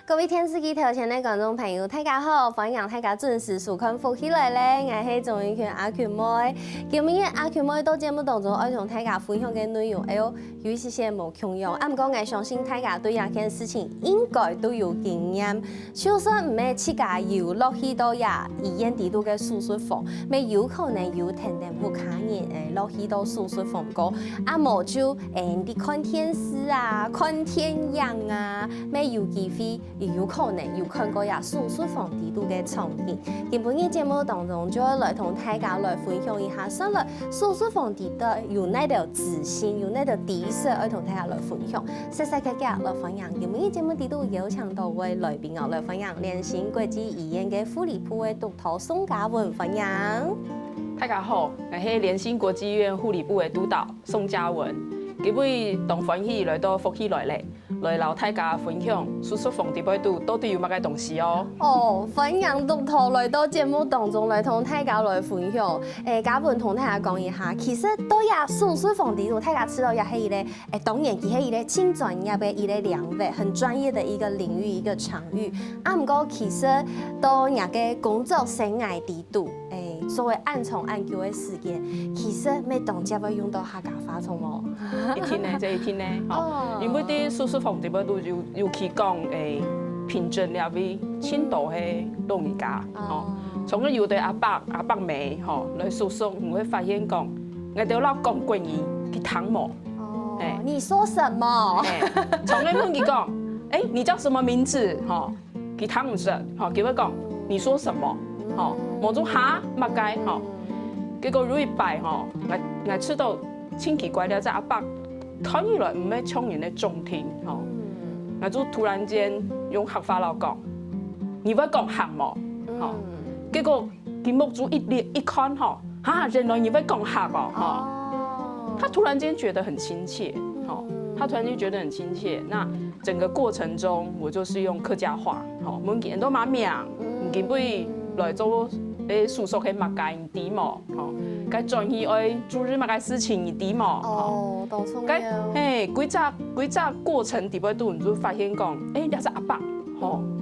各位電視機頭前的觀眾朋友，大家好，歡迎大家準時收看福起來咧，我是綜藝圈阿權妹。今日阿權妹到節目當中，愛同大家分享嘅內容，有一些無共樣。啊，不過我相信大家對這件事情應該都有經驗。就算唔係自家有落去到呀醫院底度嘅手術房，咪有可能有聽到不卡人落去到手術房過。啊，無就你看電視啊，看天陽啊，咪有機會。有可能有看過呀手術房底度嘅場景。今日嘅節目當中，就要來同大家來分享一下，上了手術房底的有那條自信，有那條底色，要同大家來分享。細細個嘅來分享，今日嘅節目底度有請到位來賓來分享聯心國際醫院嘅護理部嘅督導宋嘉文分享。大家好，我是聯心國際醫院護理部嘅督導宋嘉文。今日同歡喜來到福起來咧。來老大家分享手術房底邊度到底有乜嘅東西哦？哦，分享督導來到節目當中來同大家來分享。嘉文同大家講一下，其實到呀手術房底度，大家知道也係一個當然佢係一個輕專業嘅一個領域，很專業的一個領域一個場域。啊，不過其實到人嘅工作生涯底度，作為暗床暗叫嘅時間，其實每當接要用到客家話從哦。一天呢，這一天呢，哦，因為啲手術房底邊度有去講貧症了為輕度嘅老人家，哦，從個有對阿伯妹，吼，來手術，你會發現講，我哋老講關於佢躺模。哦，你說什麼？從個問佢講，你叫什麼名字？吼，佢躺唔實，吼，佢會講，你說什麼？吼，某種哈乜解？吼，結果有一擺，吼，我吃到千奇怪了，在阿伯睇起來唔係衝人的中聽，吼，我就突然間用客話嚟講，你會講客冇？吼，結果佢目珠一看，吼，原來你會講客哦，吼，他突然間覺得很親切，吼，他突然間覺得很親切。那整個過程中，我就是用客家話，吼，每件都馬命，唔見會來做手術嘅物件底毛，吼。該轉移愛做日乜嘅事情而點嘛？哦，當初幾隻過程底邊度，你就發現講，你係阿伯，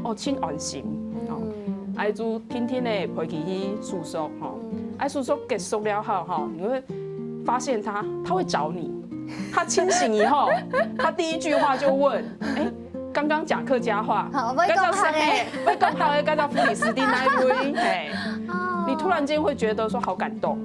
吼，真安心，吼，愛就天天咧陪佢去手術，吼，愛手術結束了後，吼，你會發現他會找你，他清醒以後，他第一句話就問，剛剛講客家話，該叫誰？該講他該叫護理師的那一位，你突然間會覺得說好感動。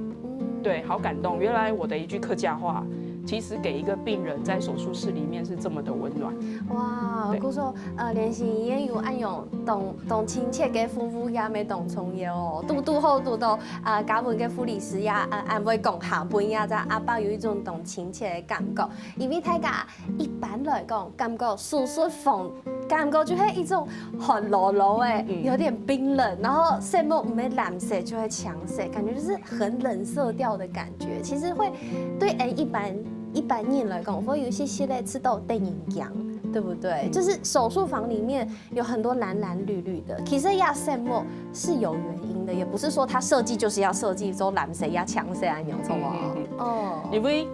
對，好感動！原來我的一句客家話，其實給一個病人在手術室裡面是這麼的溫暖。哇，我說聯心醫院有安樣同親切嘅夫婦也未同重要哦，拄好拄到嘉文嘅護理師也安慰講下半夜在阿伯有一種同親切嘅感覺，因為大家一般來講感覺手術房。感覺就係一種寒冷冷誒，有點冰冷，然後色幕唔係藍色就係搶色，感覺就是很冷色調的感覺。其實會對一般人來講，會有一些咧知道電影樣，對不對？就是手術房裡面有很多藍藍綠綠的，其實呀色幕是有原因的，也不是說它設計就是要設計做藍色呀搶色咁樣，錯嗎？哦，因為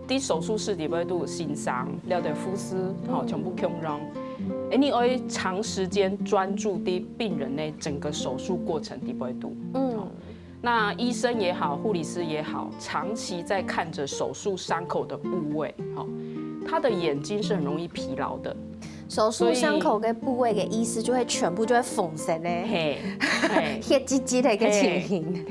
啲手術室裡邊都欣賞了解護士，好全部強壯。你會長時間專注的病人的整個手術過程底部度，那醫生也好，護理師也好，長期在看着手術傷口的部位，他的眼睛是很容易疲勞的。手術傷口的部位的醫師就會全部就會縫實咧，血唧唧的一個情形。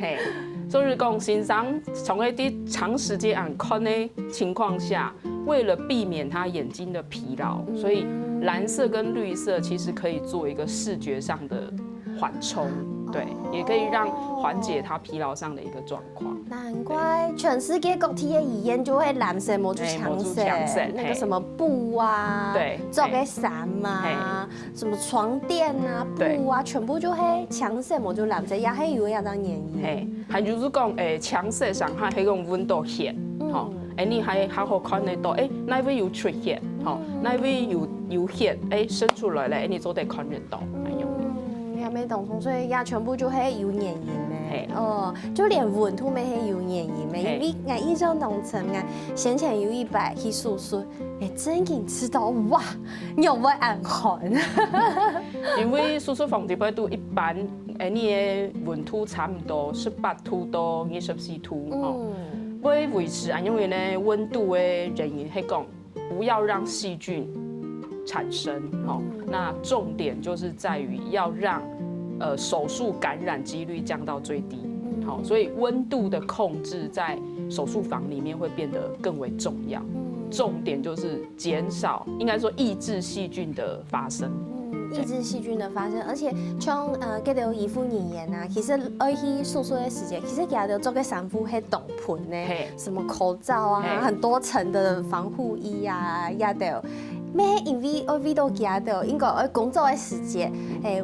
就是講欣賞從一啲長時間看的情況下，為了避免他眼睛的疲勞，所以藍色跟綠色其實可以做一個視覺上的緩衝，對，也可以讓緩解他疲勞上的一個狀況。難怪全世界各地的醫院就會藍色抹住牆色，那個什麼布啊，對，做個傘啊，什麼床墊啊，布啊，全部就係牆色抹住藍色，也係有一樣原因。還就是講牆色上還係用溫度線，吼，你還好看得到，那位有出血，吼，那位有血，伸出來了，你都得看得到。下面當中，所以也全部就係有原因的。哦，就連溫度咩係有原因的，因為我印象當中，我先前有一擺去手術，真經知道哇，有會暗汗。因為手術房裡邊都一般，你的溫度差不多18度到24度，會維持因為呢溫度的原因係講，不要讓細菌產生。那重點就是在於要讓手術感染幾率降到最低。好，所以溫度的控制在手術房裡面會變得更為重要。重點就是減少，應該說抑制細菌的發生。抑制細菌的發生，而且像嗰條醫護人員啊，其實愛去手術的時間，其實佢哋做個三副係擋噴呢，什麼口罩啊，很多層的防護衣啊，也都。咩？因為我遇到佢哋應該我工作的時間，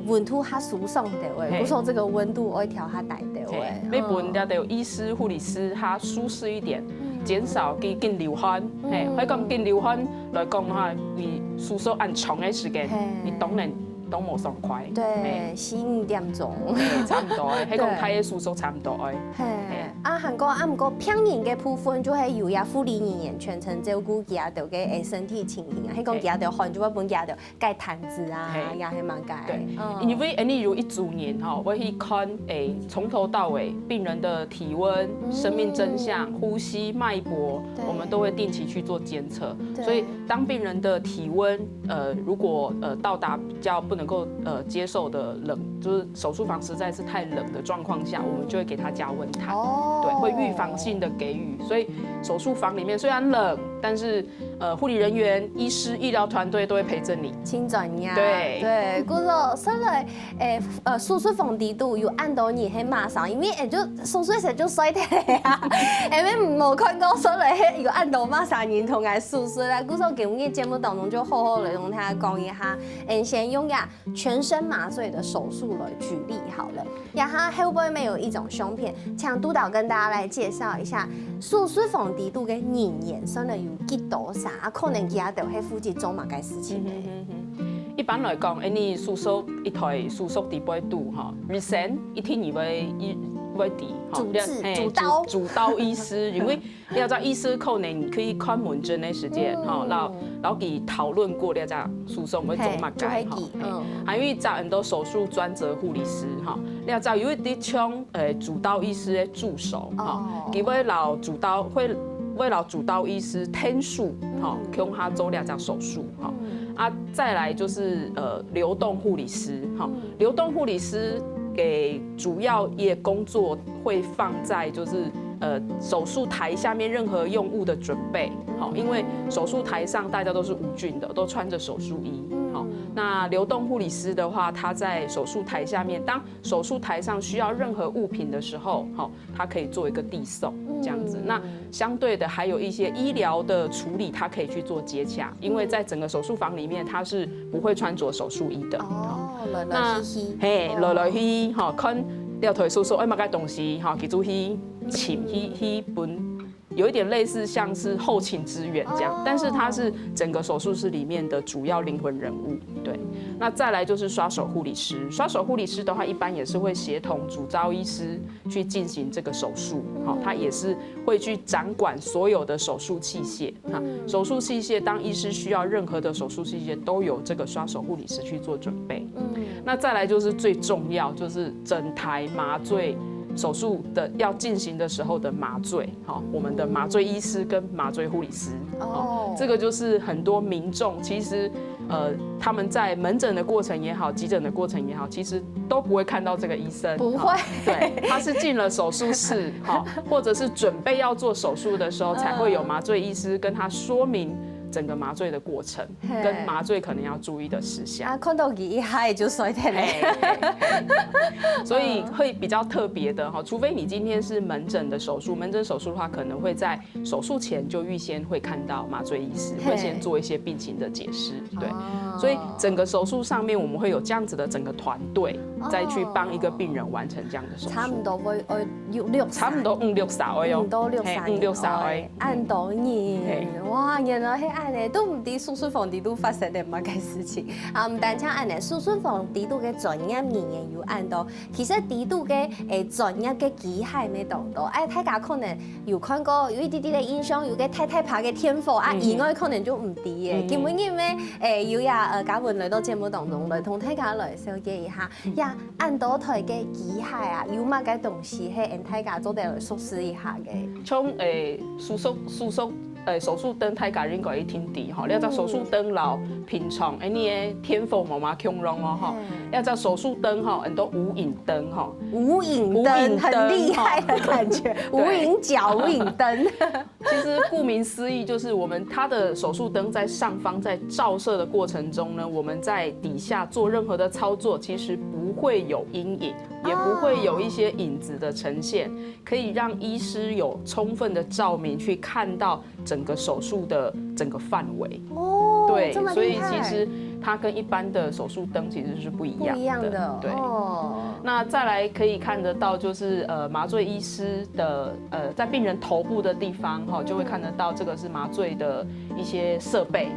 溫度較舒爽的話，不說這個溫度我調較大的話，你本要得有醫師、護理師，他舒適一點，減少佢緊流汗。喺咁緊流汗來講的話，你手術按長的時間，你當然都冇爽快。對，4、5點鐘，差唔多誒，喺講開的手術差唔多誒。韓國唔過病人嘅部分就係由護理人員全程照顧佢哋嘅身體情形啊，喺講佢哋汗就會幫佢哋蓋毯子啊，也係蠻蓋。對，因為你如一組年哈，我會看從頭到尾病人的體溫、生命徵象、呼吸、脈搏，我們都會定期去做監測。所以當病人的體溫如果到達比較不能夠接受的冷，就是手術房實在是太冷的狀況下，我們就會給他加溫毯。對，會預防性的給予，所以手術房裡面雖然冷，但是護理人員、醫師、醫療團隊都會陪着你。輕專業。對對，故說所以手術房裡度有按到你喺馬上，因為就手術時就衰啲啊，因為冇看過所以有按到馬上人同埋手術啦。故說給我們節目當中就好好來同大家講一下，先用呀全身麻醉的手術來舉例好了。然後後背面有一種胸片，請督導跟大家來介紹一下手術房裡度嘅人員，算係有幾多少？可能佢哋喺附近做乜嘅事情咧？一般來講，你手術一台手術底背度哈，日先一天以為主刀醫師，因為你要知道醫師可能可以看門診的時間哈，然後佢討論過你要知道手術會做乜嘅哈，還有找很多手術專責護理師哈，你要知道有一啲像主刀醫師的助手哈，佢會老主刀會為了主刀醫師天數哈，幫他做兩隻手術哈。啊，再來就是流動護理師哈，流動護理師給主要也工作會放在就是手術台下面任何用物的準備好，因為手術台上大家都是無菌的，都穿着手術衣好。那流動護理師的話，他在手術台下面，當手術台上需要任何物品的時候，好，他可以做一個遞送這樣子。那相對的，還有一些醫療的處理，他可以去做接洽，因為在整個手術房裡面，他是不會穿着手術衣的。來來去哈，看要台手術，乜嘅東西哈，記住去請去分。有一點類似像是後勤支援這樣，但是它是整個手術室裡面的主要靈魂人物。對，那再來就是刷手護理師。刷手護理師的話，一般也是會協同主刀醫師去進行這個手術。好，他也是會去掌管所有的手術器械。哈，手術器械當醫師需要任何的手術器械，都有這個刷手護理師去做準備。那再來就是最重要，就是整台麻醉。手術的要進行的時候的麻醉，好，我們的麻醉醫師跟麻醉護理師，這個就是很多民眾其實，他們在門診的過程也好，急診的過程也好，其實都不會看到這個醫生，不會，對，他是進了手術室，好，或者是準備要做手術的時候，才會有麻醉醫師跟他說明。整個麻醉的過程跟麻醉可能要注意的事項啊，看到佢一下就衰掉了，所以會比較特別的哈，除非你今天是門診的手術，門診手術的話可能會在手術前就預先會看到麻醉醫師，會先做一些病情的解釋，對，所以整個手術上面我們會有這樣子的整個團隊，再去幫一個病人完成這樣的手術。差不多會6，差不多5、6、3歲哦，都6、3歲，按多年。哇，原來係按呢，都唔知手術房底都發生啲乜嘅事情。啊，唔單止按呢，手術房底都嘅專業人員有按到，其實底都嘅專業嘅機械咩當到。大家可能有看過有一啲啲嘅印象，有個太拍嘅天賦啊，意外可能就唔知嘅。基本因為有呀嘉文來到節目當中來同大家來了解一下，呀按到台嘅機械啊，有乜嘅東西係讓大家做得來熟悉一下嘅。從手術燈大家應該會聽到吼，你知手術燈老平常你的天賦冇嘛強壯哦吼，要知手術燈吼很多無影燈吼，無影燈很厲害的感覺，無影腳、無影燈。其實顧名思義，就是它的手術燈在上方在照射的過程中呢，我們在底下做任何的操作，其實不會有陰影，也不會有一些影子的呈現，可以讓醫師有充分的照明去看到整個手術的整個範圍。哦，對，所以其實它跟一般的手術燈其實是不一樣的。對。那再來可以看得到，就是麻醉醫師的在病人頭部的地方哈，就會看得到這個是麻醉的一些設備。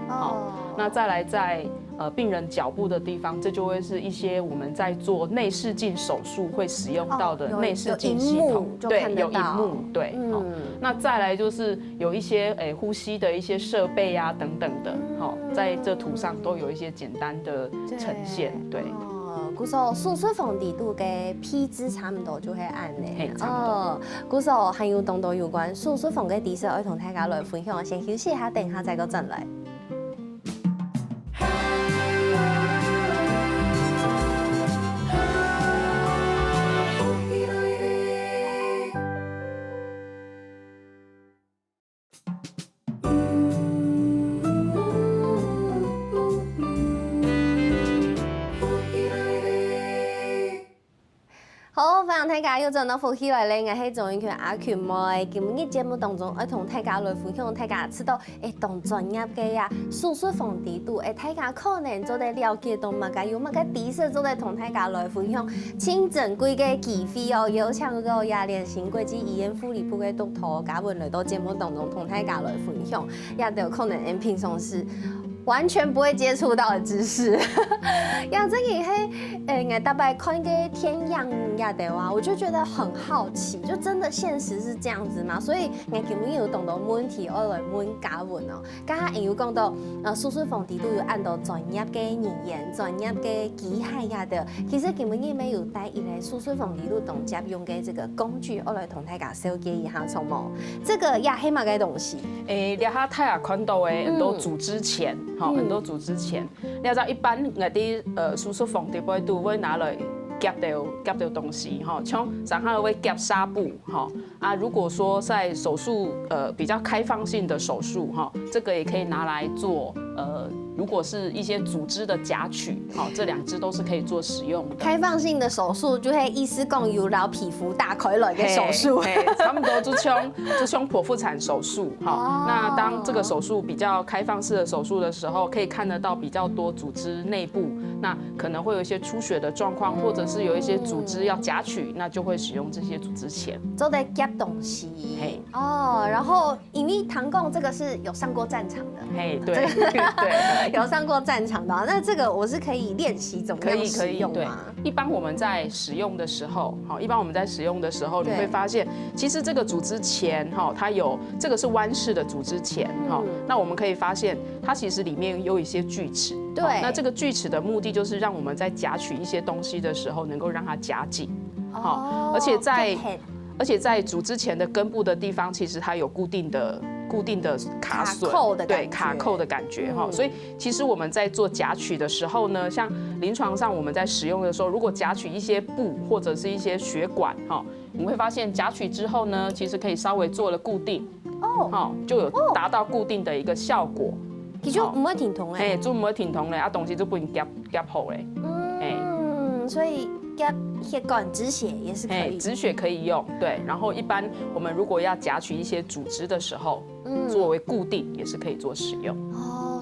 那再來在病人腳部的地方，這就會是一些我們在做內視鏡手術會使用到的內視鏡系統。對，有螢幕。對。那再來就是有一些呼吸的一些設備啊等等的，在這圖上都有一些簡單的呈現。對。古說手術房底度嘅配置差唔多就係按咧。古說還有當到有關手術房嘅知識，我同大家來分享。先休息一下，等下再個進來。好，歡迎大家又轉到福起來咧，我係總醫權阿權妹。今日節目當中，我同大家來分享，大家知道當專業嘅呀手術房底度，大家可能做得了解到乜嘅，有乜嘅知識做得同大家來分享。請珍貴嘅機會哦，有請個亞聯新國際醫院護理部嘅督導嘉文來到節目當中同大家來分享，也都可能平常時完全不會接觸到的知識，呀，這個係我大概看個天樣呀的話，我就覺得很好奇，就真的現實是這樣子嗎？所以我今日有懂到問題，我來問嘉文哦。剛剛有講到手術房底都有按到專業嘅人員、專業嘅機械呀的。其實今日沒有帶一個手術房底都當接用嘅這個工具，我來同大家紹介一下，從冇這個呀黑馬嘅東西。你下睇下看到嘅很多組織鉗。很多組織鉗，你知道一般我哋手術房底部都會拿來夾到東西，像上下會夾紗布，如果說在手術比較開放性的手術，這個也可以拿來做如果是一些組織的夾取，這兩支都是可以做使用的。開放性的手術就係意思講有了皮膚打開來嘅手術，差不多就像剖腹產手術。那當這個手術比較開放式的手術的時候，可以看得到比較多組織內部，那可能會有一些出血的狀況，或者是有一些組織要夾取，那就會使用這些組織鉗。做得夾東西。然後因為唐貢這個是有上過戰場的，對對。有上過戰場的，那這個我是可以練習怎麼樣使用嗎？一般我們在使用的時候，你會發現，其實這個組織鉗，它有這個是彎式的組織鉗，那我們可以發現，它其實裡面有一些鋸齒。對，那這個鋸齒的目的就是讓我們在夾取一些東西的時候，能夠讓它夾緊。而且在組織鉗的根部的地方，其實它有固定的卡榫，對，卡扣的感覺哈。所以其實我們在做夾取的時候呢，像臨床上我們在使用的時候，如果夾取一些布或者是一些血管哈，我們會發現夾取之後呢，其實可以稍微做了固定，就有達到固定的一個效果。其實唔會挺痛誒，就唔會挺痛咧，東西就不用夾好咧。所以夾血管止血也是可以，止血可以用，對。然後一般我們如果要夾取一些組織的時候，作為固定也是可以做使用。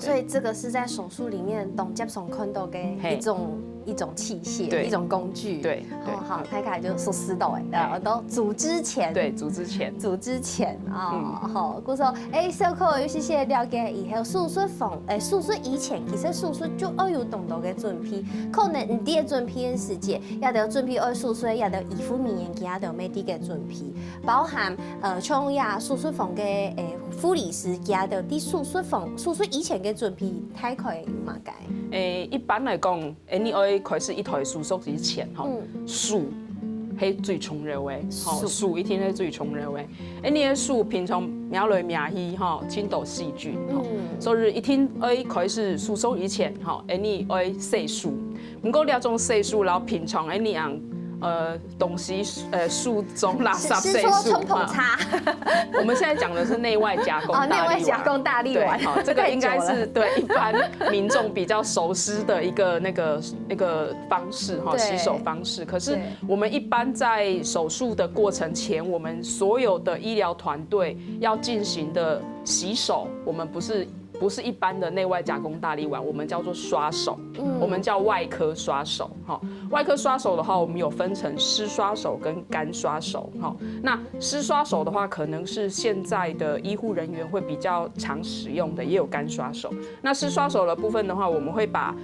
所以這個是在手術裡面當接上看到的一種一種器械，對，一種工具。对，好，大概就說思到都組織前。對，組織前好，故說小可有些了解以後，手術以前其實手術就要有動作嘅準備，可能唔啲嘅準備嘅時間，也得準備愛手術，也得衣服面件，也得咩啲嘅準備，包含像呀手術房嘅護理師，也得啲手術以前嘅準備，大概有嘛解？一般來講，你要開始一台手術之前，術係最重要嘅，術一定係最重要嘅。你嘅術平常命來命去，真多細菌，所以一定要開始手術以前，你要洗術。不過呢種洗術，然後平常你用東西術中垃圾洗術。我們現在講的是內外夾攻大力丸。內外夾攻大力丸，這個應該是對一般民眾比較熟悉的一個那個方式洗手方式。可是我們一般在手術的過程前，我們所有的醫療團隊要進行的洗手，我們不是一般的內外夾攻大力丸，我們叫做刷手，我們叫外科刷手。外科刷手的話，我們有分成濕刷手跟乾刷手。那濕刷手的話，可能是現在的醫護人員會比較常使用的，也有乾刷手。那濕刷手的部分的話，我們會把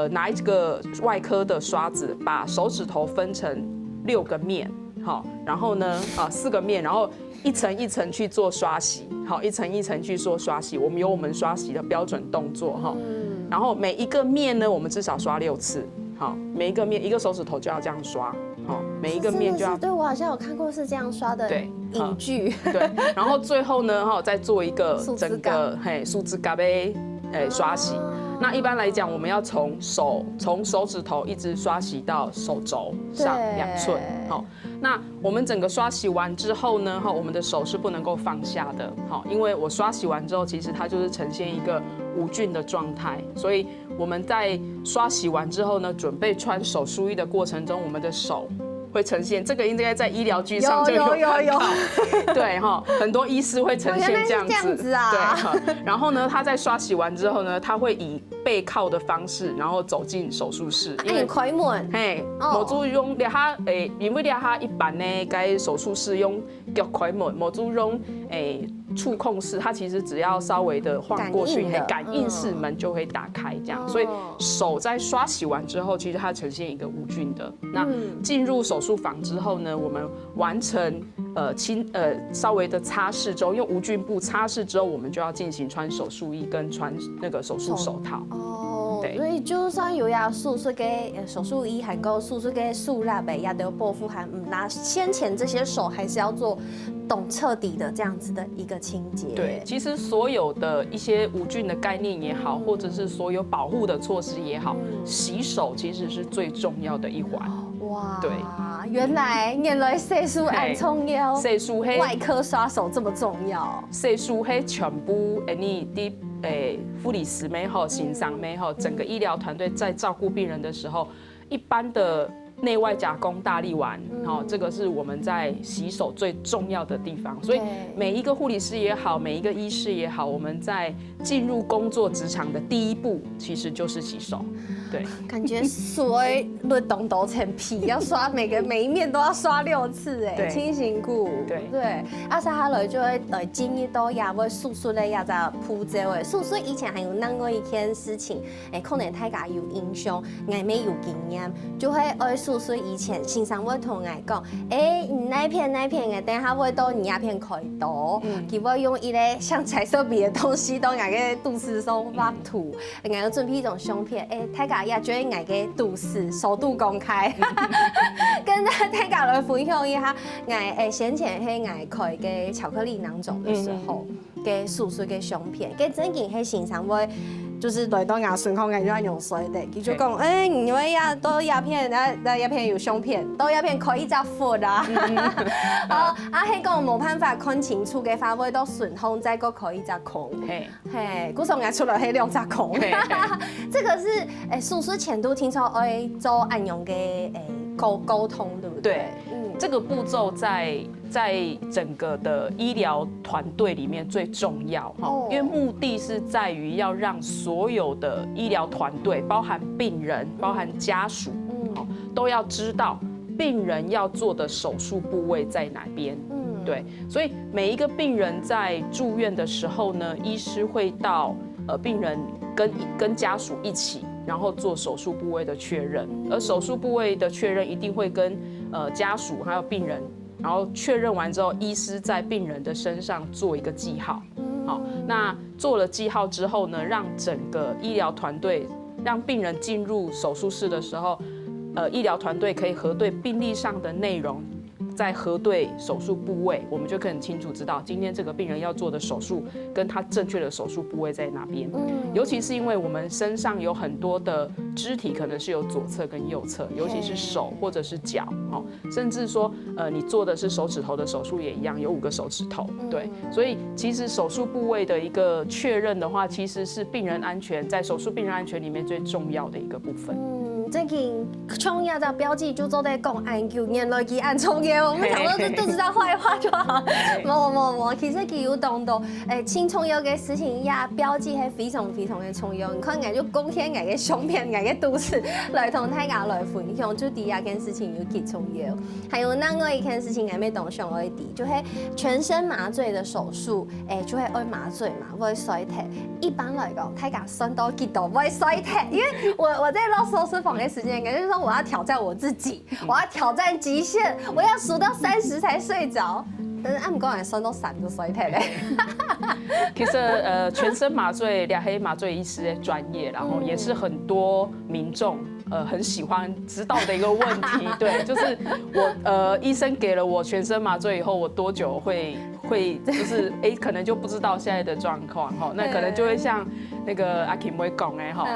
拿一個外科的刷子，把手指頭分成6個面，然後呢4個面，然後一層一層去做刷洗，一層一層去做刷洗。我們有我們刷洗的標準動作，然後每一個面呢，我們至少刷6次，每一個面一個手指頭就要這樣刷，每一個面就要。對，我好像有看過是這樣刷的影劇。對，然後最後呢，再做一個整個樹枝嘎杯刷洗。那一般來講，我們要從手指頭一直刷洗到手肘上2寸。那我們整個刷洗完之後呢，我們的手是不能夠放下的，因為我刷洗完之後，其實它就是呈現一個無菌的狀態，所以我們在刷洗完之後呢，準備穿手術衣的過程中，我們的手會呈現，這個應該在醫療劇上就有看到，對哈，很多醫師會呈現這樣子啊，對，然後呢，他在刷洗完之後呢，他會以背靠的方式，然後走進手術室。因為開門，嘿，模組用倆哈，因為倆哈一般呢，該手術室用腳開門，模組用觸控式，它其實只要稍微的晃過去，感應式門就會打開，這樣。所以手在刷洗完之後，其實它呈現一個無菌的。那進入手術房之後呢，我們完成稍微的擦拭之後，用無菌布擦拭之後，我們就要進行穿手術衣跟穿那個手術手套。對，所以就算有要手術嘅手術衣，還有手術嘅塑料嘅，也都保護還拿先前這些手還是要做徹底的這樣子的一個清潔。對，其實所有的一些無菌的概念也好，或者是所有保護的措施也好，洗手其實是最重要的一環。哇，對，原來洗術很重要，洗術外科刷手這麼重要，洗術係全部你的護理師們好，心上們好，整個醫療團隊在照顧病人的時候，一般的內外夾攻大力丸，這個是我們在洗手最重要的地方。所以每一個護理師也好，每一個醫師也好，我們在進入工作職場的第一步，其實就是洗手。對，感覺水律動都成皮，要刷每一面都要刷6次，哎，清辛苦。對，阿莎哈來就會來建議到也會手術咧，也在鋪這位手術以前還有另外一件事情，可能大家有印象，我沒有經驗，就會愛手術以前，先生會同我講，你那片的，等下會到你那片開刀，佢會用一個像彩色筆的東西到我個肚臍上畫圖，我要準備一種胸片，大家也覺得我個肚臍首度公開，跟大家來分享一下，我先前係我開個巧克力囊腫的時候，嘅手術嘅胸片，嘅真件係先生會。就是來到牙順康嘅就要用水的，佢就講，你們要到鴉片，鴉片有胸片，到鴉片可以再付啦。係講冇辦法看清楚嘅話，會到順康再個可以再空。古時候出來係2隻空。這個是手術前都聽說愛做按用嘅溝通，對不對？對，這個步驟在整個的醫療團隊裡面最重要哈，因為目的是在於要讓所有的醫療團隊，包含病人、包含家屬，都要知道病人要做的手術部位在哪邊。對，所以每一個病人在住院的時候呢，醫師會到病人跟家屬一起，然後做手術部位的確認，而手術部位的確認一定會跟家屬還有病人，然後確認完之後，醫師在病人的身上做一個記號。好，那做了記號之後呢，讓整個醫療團隊，讓病人進入手術室的時候，醫療團隊可以核對病歷上的內容。在核對手術部位，我們就可以很清楚知道今天這個病人要做的手術跟他正確的手術部位在哪邊。尤其是因為我們身上有很多的肢體可能是有左側跟右側，尤其是手或者是腳，甚至說你做的是手指頭的手術也一樣，有5個手指頭。對，所以其實手術部位的一個確認的話，其實是病人安全在手術病人安全裡面最重要的一個部分。最近創業的標記就做在講研究原來佢按創業，我們想說就知道壞話就好。冇，其實佢有當到新創業嘅事情呀，標記係非常非常嘅重要。你看我就貢獻我嘅相片、我嘅都市來同大家來分享，就第一件事情要去創業。還有另外一件事情，我們同上愛啲，就係全身麻醉的手術，就係愛麻醉嘛，會衰退。一般來講，大家算到幾多會衰退？因為我在落手術房。時間感覺就是說我要挑戰我自己，我要挑戰極限，我要數到30才睡着。但是按唔講，算到3就衰退嘞。其實全身麻醉，兩黑麻醉醫師的專業，然後也是很多民眾很喜歡知道的一個問題。對，就是我醫生給了我全身麻醉以後，我多久會就是可能就不知道現在的狀況哈，那可能就會像那個阿 Kim 會講的哈，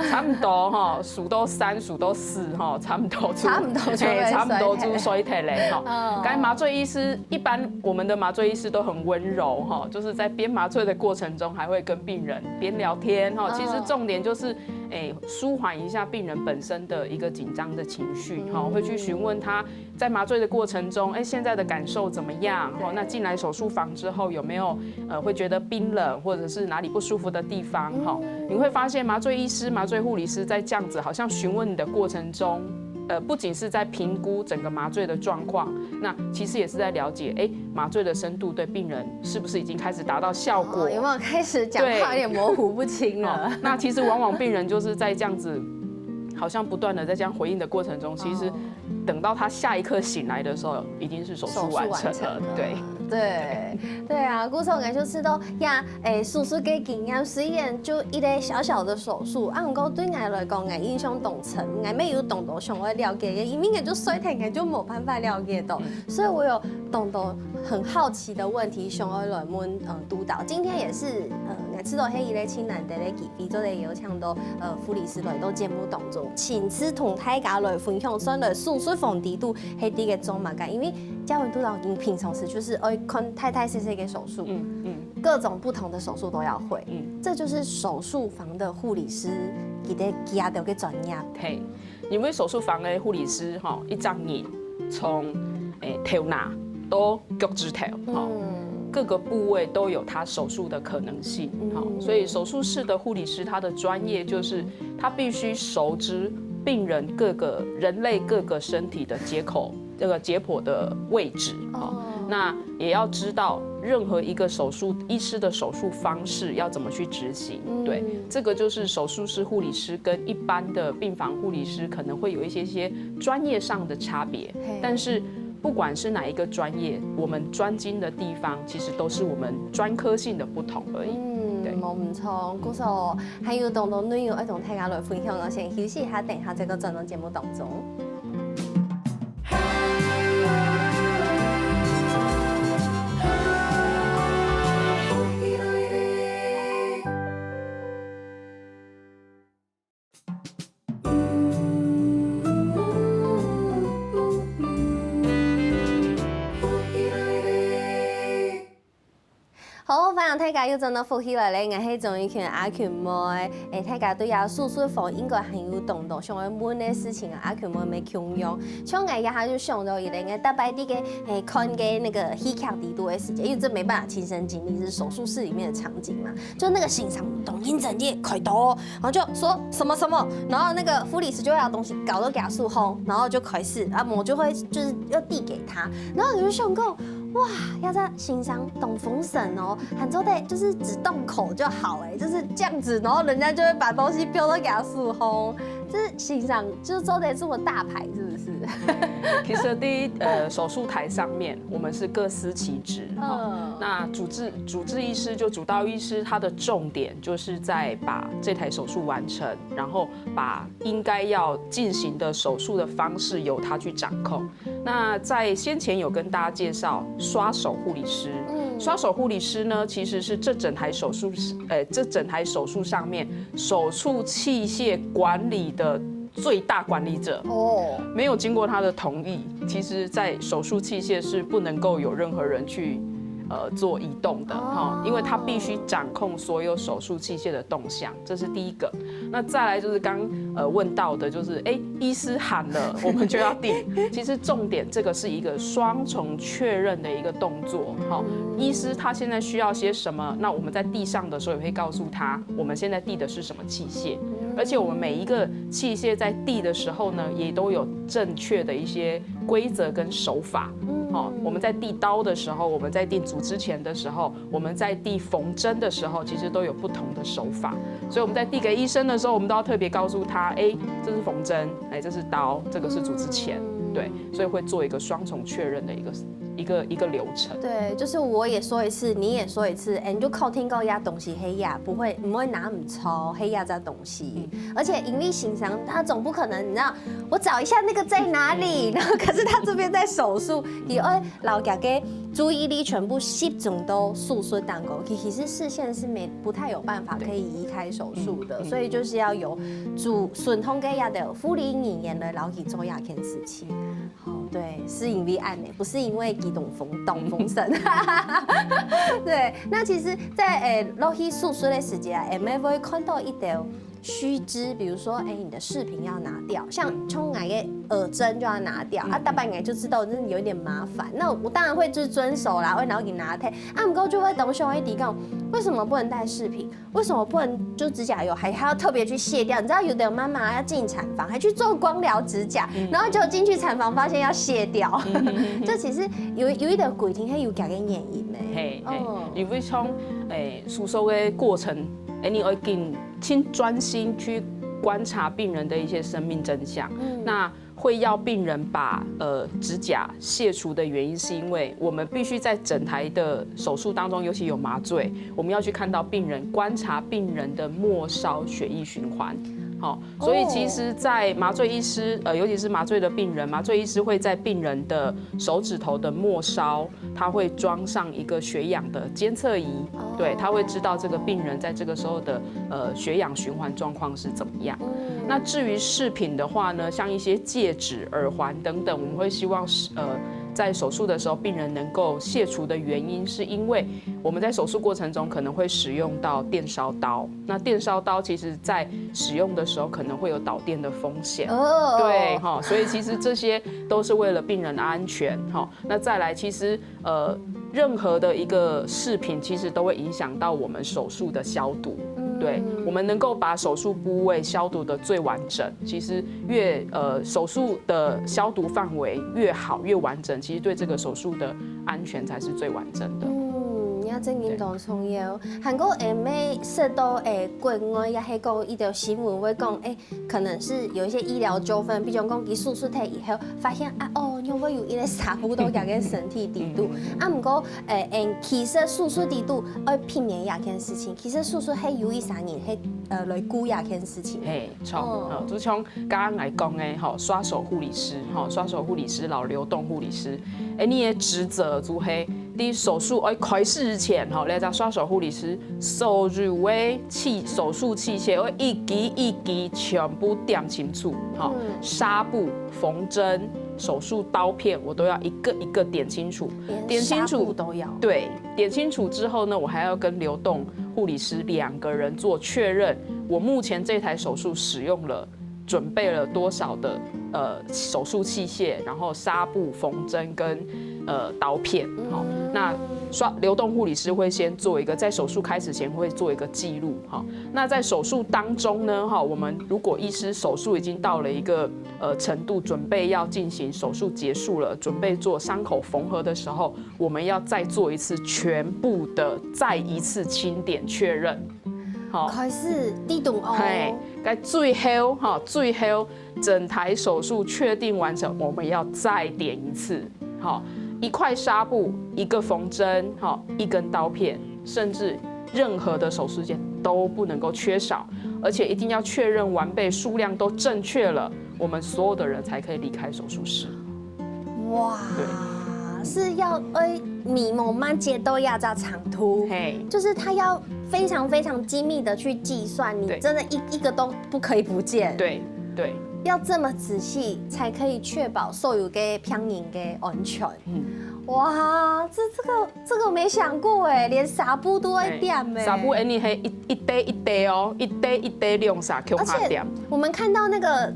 差不多哈，數到3數到4哈，差不多就衰退嘞哈。剛才麻醉醫師一般我們的麻醉醫師都很溫柔哈，就是在邊麻醉的過程中還會跟病人邊聊天哈。其實重點就是舒緩一下病人本身的一個緊張的情緒哈，會去詢問他在麻醉的過程中，現在的感受怎麼樣哈？那進來手術房之後有沒有會覺得冰冷或者是哪裡不舒服的地方哈？你會發現麻醉醫師、麻醉護理師在這樣子好像詢問你的過程中，不僅是在評估整個麻醉的狀況，那其實也是在了解麻醉的深度對病人是不是已經開始達到效果，有沒有開始講話有點模糊不清了？那其實往往病人就是在這樣子，好像不斷的在這樣回應的過程中，其實等到他下一刻醒來的時候，已經是手術完成了。對啊，骨頭感就是都呀，手術嘅經驗，雖然就一個小小的手術，不過對我來講，我印象當深，我沒有懂到想要了解嘅，因為我就衰退，我就冇辦法了解到，所以我有懂到很好奇的問題，想要來問督導。今天也是我知道係一個很難得的機會，做嚟邀請到護理師來到節目當中，親自同大家來分享，上來手術房底度係啲嘅做乜嘅，因為嘉文督導因平常時就是看太太細細嘅手術，各種不同的手術都要會，這就是手術房的護理師佢哋加到嘅專業。嘿，因為手術房的護理師一張人從頭拿到腳趾頭，各個部位都有他手術的可能性，所以手術室的護理師他的專業就是他必須熟知病人人類各個身體的解剖的位置，那也要知道任何一個醫師的手術方式要怎麼去執行。對，這個就是手術室護理師跟一般的病房護理師可能會有一些專業上的差別，但是不管是哪一個專業，我們專精的地方其實都是我們專科性的不同而已。對，冇唔錯，故所還有當中內容要同大家來分享，我先休息一下，等下這個專欄節目當中。養大家又真的福起來咧，我係終於看阿權妹，大家對呀手術房應該很有動動，想要問的事情啊，阿權妹沒強用，像我一下就想到伊咧，我大擺啲個看個那個戲劇底多的時間，因為這沒辦法親身經歷，是手術室裡面的場景嘛，就那個欣賞動音整夜開刀，然後就說什麼什麼，然後那個護理師就會把東西搞到給他術後，然後就開始，啊，我就會就是要遞給他，然後你就想講。哇，要在欣賞懂風神哦，喊做的就是只動口就好哎，就是這樣子，然後人家就會把東西丟到給他術後，就是欣賞，就是做的這麼大牌，是不是？其實在手術台上面，我們是各司其職。那主治醫師就主刀醫師，他的重點就是在把這台手術完成，然後把應該要進行的手術的方式由他去掌控。那在先前有跟大家介紹刷手護理師，刷手護理師呢，其實是這整台手術上面手術器械管理的最大管理者哦，沒有經過他的同意，其實在手術器械是不能夠有任何人去做移動的哈，因為他必須掌控所有手術器械的動向，這是第一個。那再來就是剛問到的，就是醫師喊了，我們就要定。其實重點這個是一個雙重確認的一個動作。好，醫師他現在需要些什麼，那我們在地上的時候也會告訴他，我們現在遞的是什麼器械，而且我們每一個器械在遞的時候呢，也都有正確的一些規則跟手法。我們在遞刀的時候，我們在訂組之前的時候，我們在遞縫針的時候，其實都有不同的手法。所以我們在遞給醫生的時候，我們都要特別告訴他，這是縫針，這是刀，這個是組之前，對，所以會做一個雙重確認的一個流程。對，就是我也說一次，你也說一次，你就靠聽高壓東西黑壓，不會拿唔抽黑壓這東西。而且盈利欣賞，他總不可能，你知道，我找一下那個在哪裡，然後可是他這邊在手術，你會老家給注意力全部集中到手術當中，其實視線是不太有辦法可以移開手術的，所以就是要有順通給壓的護理人員來老去做這件事情。好，對，是因為愛呢，不是因為懂風神。對，那其實在落去手術的時間啊，會看到一條須知，比如說你的飾品要拿掉，像衝來的耳針就要拿掉，大半眼就知道真的有點麻煩。那我當然會就是遵守啦，會然後給拿掉。不過就會等兄弟講，為什麼不能戴飾品？為什麼不能就指甲油還要特別去卸掉？你知道有的媽媽要進產房還去做光療指甲，然後就進去產房發現要卸掉。這其實有一點規定，還有加個原因呢。嘿，你會從手術的過程，你會請專心去觀察病人的一些生命真相。那會要病人把指甲卸除的原因，是因為我們必須在整台的手術當中，尤其有麻醉，我們要去看到病人，觀察病人的末梢血液循環。好，所以其實，在麻醉醫師，尤其是麻醉的病人，麻醉醫師會在病人的手指頭的末梢，他會裝上一個血氧的監測儀，對，他會知道這個病人在這個時候的血氧循環狀況是怎麼樣。那至於飾品的話呢，像一些戒指、耳環等等，我們會希望在手術的時候，病人能夠卸除的原因，是因為我們在手術過程中可能會使用到電燒刀。那電燒刀其實在使用的時候可能會有導電的風險，對哈，所以其實這些都是為了病人的安全哈。那再來，其實任何的一個飾品其實都會影響到我們手術的消毒。對，我們能夠把手術部位消毒得最完整，其實越手術的消毒範圍越好越完整，其實對這個手術的安全才是最完整的。真嚴重重要，韓國每說到國外也係講一條新聞會講，可能是有一些醫療糾紛，比如講佢手術台以後發現因為有一個紗布都夾在身體底度，不過其實手術底度要避免這件事情，其實手術係有一3年係來顧這件事情。錯，就像剛剛來講的刷手護理師，刷手護理師、老流動護理師，你的職責就係在手術開始前，你在刷手護理師所有的手術器械會一支一支全部點清楚，紗布、縫針、手術刀片，我都要一個一個點清楚，點清楚都要。对，點清楚之後呢，我還要跟流動護理師2個人做確認，我目前這台手術使用了。準備了多少的手術器械，然後紗布、縫針跟刀片。好，那流動護理師會先做一個，在手術開始前會做一個記錄。好，那在手術當中呢，哈，我們如果醫師手術已經到了一個程度，準備要進行手術結束了，準備做傷口縫合的時候，我們要再做一次全部的再一次清點確認。開始地動哦。該最後整台手術確定完成，我們要再點一次。好，一塊紗布、一個縫針、一根刀片，甚至任何的手術件都不能夠缺少，而且一定要確認完備，數量都正確了，我們所有的人才可以離開手術室。哇！是要密碼慢節都要在長途，就是他要非常非常精密的去計算，你真的一個都不可以不見。對，要這麼仔細才可以確保所有嘅病人嘅安全。哇，這個沒想過哎，連紗布都會點哎。紗布你係一堆一堆哦，一堆一堆用紗給它點。我們看到那個。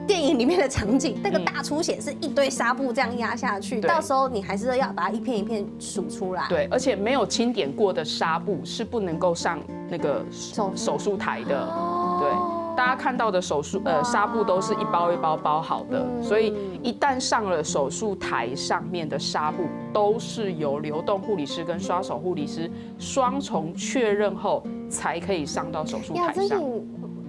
電影裡面的場景，那個大出血是一堆紗布這樣壓下去，到時候你還是要把它一片一片數出來。对，而且沒有清點過的紗布是不能夠上那個手術台的。對，大家看到的紗布都是一包一包包好的，所以一旦上了手術台上面的紗布，都是由流動護理師跟刷手護理師雙重確認後才可以上到手術台上。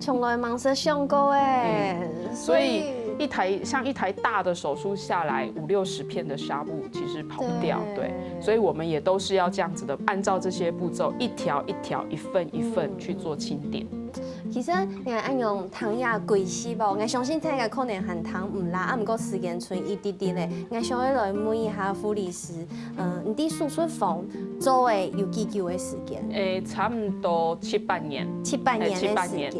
從來沒設想過哎，所以一台大的手術下來50-60片的紗布其實跑不掉，對，所以我們也都是要這樣子的，按照這些步驟一條一條、一份一份去做清點。其實你按用糖也貴死無，我相信大家可能含糖唔拉，不過時間剩一點點咧。我想要來問一下護理師，你啲手術房做誒有幾久的時間？差不多7-8年。7-8年的時間，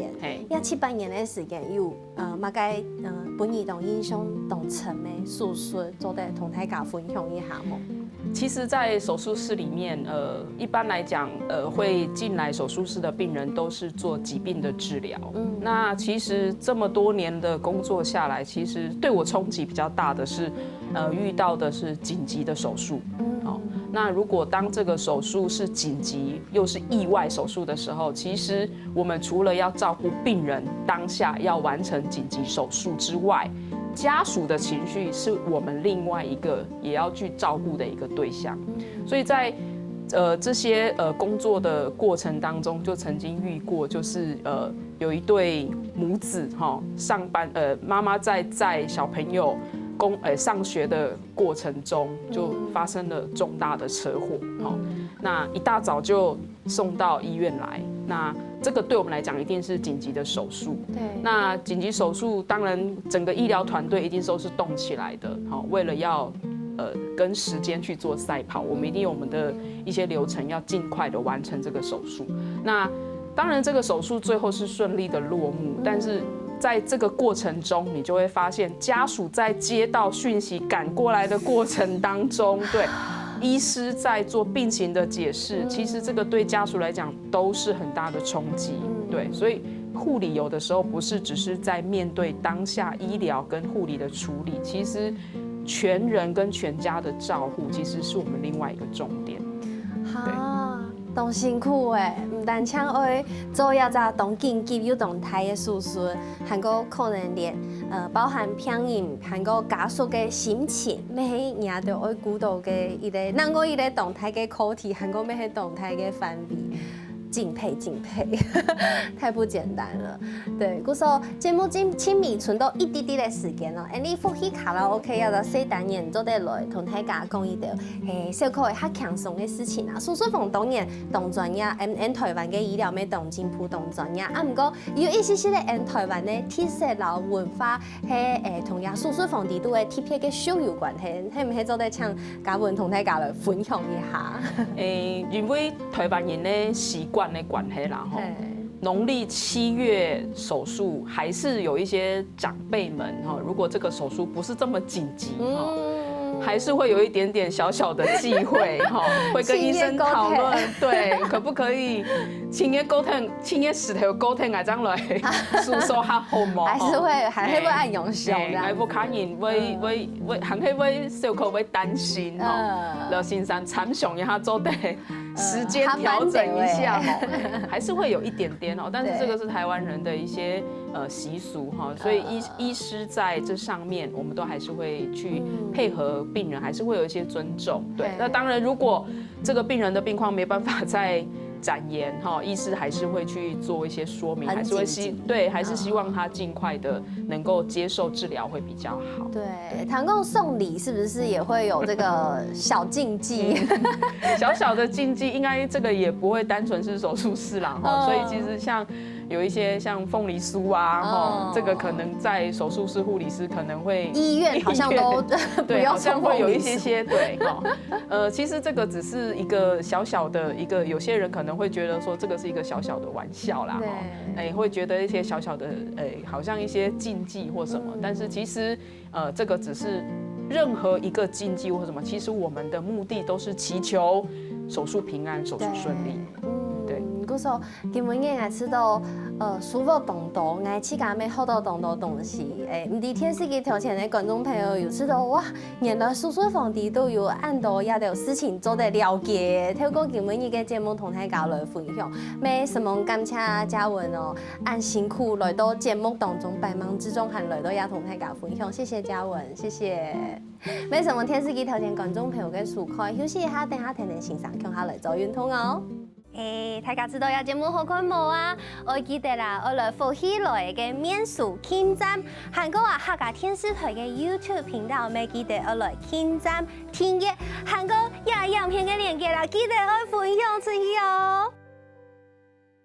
呀7-8年的時間有乜該本兒同印象同層的手術做得同大家分享一下冇？其實，在手術室裡面，一般來講，會進來手術室的病人都是做疾病的治療。那其實這麼多年的工作下來，其實對我衝擊比較大的是，遇到的是緊急的手術。那如果當這個手術是緊急又是意外手術的時候，其實我們除了要照顧病人當下要完成緊急手術之外，家屬的情緒是我們另外一個也要去照顧的一個對象，所以在這些工作的過程當中，就曾經遇過，就是有一對母子上班媽媽在小朋友上學的過程中就發生了重大的車禍，那一大早就送到醫院來，那這個對我們來講一定是緊急的手術。對，那緊急手術當然整個醫療團隊一定都是動起來的，為了要跟時間去做賽跑，我們一定有我們的一些流程要盡快的完成這個手術。那當然這個手術最後是順利的落幕，但是在這個過程中，你就會發現家屬在接到訊息趕過來的過程當中，對。醫師在做病情的解釋，其實這個對家屬來講都是很大的衝擊，對，所以護理有的時候不是只是在面對當下醫療跟護理的處理，其實全人跟全家的照顧，其實是我們另外一個重點。好，都辛苦誒，唔但搶愛做要在當緊急又當台的手術，還個可能連包含病人還個家屬的心情，要去也着愛顧到嘅一個，能夠一個動態嘅課題，還個要去動態嘅範圍。敬佩，太不簡單了。對，故說節目親密存到一啲啲的時間咯。你復去卡拉 OK 要到4單元做得來，同大家講一條小可嘅較輕鬆的事情啊。手術房當然動專業，台灣嘅醫療咩動進步動專業。啊，不過有一些咧，台灣的特色老文化係同呀手術房底度嘅特別嘅小有關係，係唔係做得請嘉文同大家來分享一下？因為台灣人咧習慣的關係啦，吼，農曆7月手術，還是有一些長輩們哈，如果這個手術不是這麼緊急哈。還是會有一點點小小的忌諱哈，會跟醫生討論，對，可不可以親熱溝通，親熱石頭溝通來這樣來訴說下好嗎？還會按用上的，還不看人會還會小可會擔心哈，了先生參詳一下做的時間調整一下哈，還是會有一點點哦，但是這個是台灣人的一些習俗哈，所以醫師在這上面，我們都還是會去配合病人，還是會有一些尊重。對，那當然，如果這個病人的病況沒辦法再展延哈，醫師還是會去做一些說明，還是會還是希望他盡快的能夠接受治療會比較好。對，唐貢送禮是不是也會有這個小禁忌？小小的禁忌，應該這個也不會單純是手術室啦哈，所以其實像。有一些像鳳梨酥啊，哈，這個可能在手術室護理師可能會醫院好像都對，好像會有一些對哈，其實這個只是一個小小的一個，有些人可能會覺得說這個是一個小小的玩笑啦，哈，會覺得一些小小的好像一些禁忌或什麼，但是其實這個只是任何一個禁忌或什麼，其實我們的目的都是祈求手術平安，手術順利。我說，今晡日我吃到舒服動多，我吃咖咩好多動多東西。唔知電視機頭前的觀眾朋友有知道哇，原來手術房裡都有按到也有事情做得了解。透過今晡日嘅節目同大家來分享，咩什麼感謝嘉文哦，按辛苦來到節目當中，百忙之中還來到也同大家分享，謝謝嘉文，謝謝。咩什麼電視機頭前觀眾朋友嘅收看，休息一下，等下聽聽欣賞，向下來做運動哦。大家知道有節目好看冇啊？我記得啦，我來福喜來嘅免術聽站，韓國話客家電視台嘅 YouTube 頻道，咪記得我來聽站聽嘅韓國也影片嘅連結啦，記得我分享出去哦。